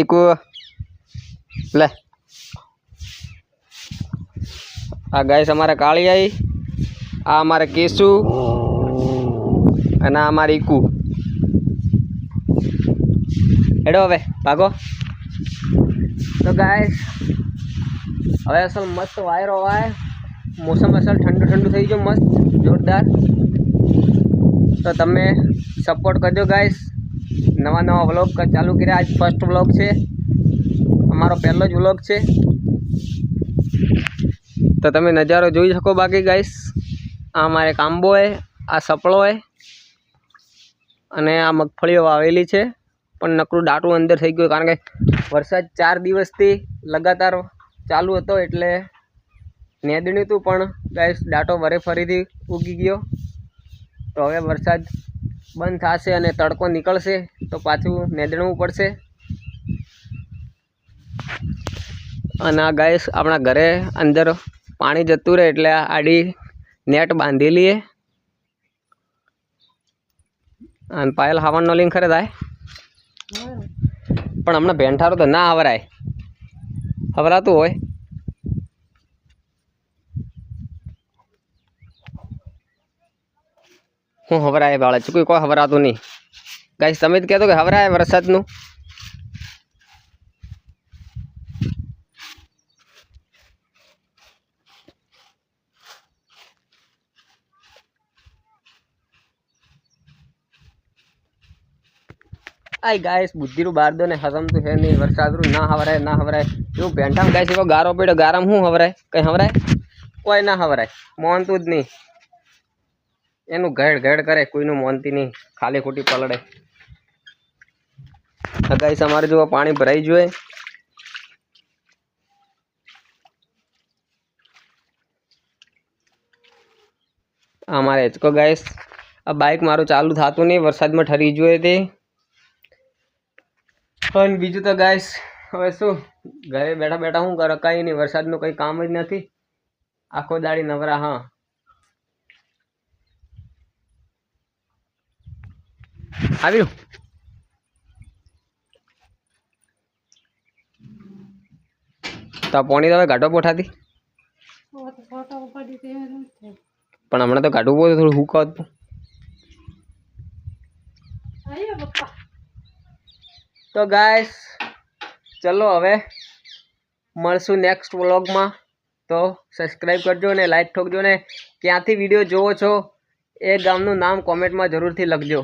ઈકુ લે આ ગાઈસ અમારે કાળિયાઈ, આ અમારે કેસુ અને આ અમારી ઈકુ. હેડો હવે ભાગો. તો ગાઈસ હવે અસલ મસ્ત વાયરો આવે, મોસમ અસલ ઠંડુ ઠંડુ થઈ ગયો મસ્ત જોરદાર. તો તમે સપોર્ટ કરજો ગાઈસ. નવા નવા વ્લોગ ચાલુ કર્યા. આજ ફર્સ્ટ વ્લોગ છે અમારો, પહેલો જ વ્લોગ છે. તો તમે નજારો જોઈ શકો. બાકી ગાઈસ આ અમારે કાંબો હે, આ સપળો હે અને આ મગફળીઓ વાવેલી છે, પણ નકરું દાટું અંદર થઈ ગયું કારણ કે વરસાદ 4 દિવસથી લગાતાર ચાલુ હતો એટલે નેદણ્યું હતું. પણ ગાઈસ દાટો વરે ફરીથી ઉગી ગયો. તો હવે વરસાદ બંધ થશે અને તડકો નીકળશે તો પાછું નેદણવું પડશે. અને આ ગાઈસ આપણા ઘરે અંદર પાણી જતું રહે એટલે આડી નેટ બાંધેલી હે. અને પાયલ હાવણનો લિંક ખરે થાય પણ હમણાં ભેંઠારો તો ના હવરાય, હવરાતું હોય. હું હવરાય બાળા ચૂકું કોઈ હવરાતું નહીં. ગાઈસ તમે જ કહેતો કે હવરાય વરસાદનું. આઈ ગાઈસ બુદ્ધિરું બાર દો ને હસમતું છે નહીં. વરસાદરું ના હવરાય ના હવરાય એવું ભેંઠામ ગાઈસ એવો ગારો પડ્યો. ગારામ શું હવરાય? કંઈ હવરાય? કોઈ ના હવરાય, મોનતું જ નહીં. એનું ઘેડ ઘેડ કરે, કોઈનું મોનતી નહીં, ખાલી ખોટી પલડે. ગાઈસ અમારે જો પાણી ભરાઈ જોઈએ. અમારે હેચકો ગાઈસ આ બાઇક મારું ચાલુ થતું નહીં, વરસાદમાં ઠરી જોઈએ તે. પણ બીજું તો ગાઈસ હવે શું, ઘરે બેઠા બેઠા શું કરે? કંઈ નહીં, વરસાદનું કંઈ કામ જ નથી. આખો દાડી નવરા. હા આવ્યું. તો પોણી તો હવે ઘાટો પોઠાતી, પણ હમણાં તો ઘાટું બહુ થોડું હુકાત. તો ગાઈસ ચલો હવે મળશું નેક્સ્ટ વ્લોગમાં. તો સબસ્ક્રાઈબ કરજો ને લાઈક ઠોકજો ને ક્યાંથી વિડીયો જોવો છો એ ગામનું નામ કોમેન્ટમાં જરૂરથી લખજો.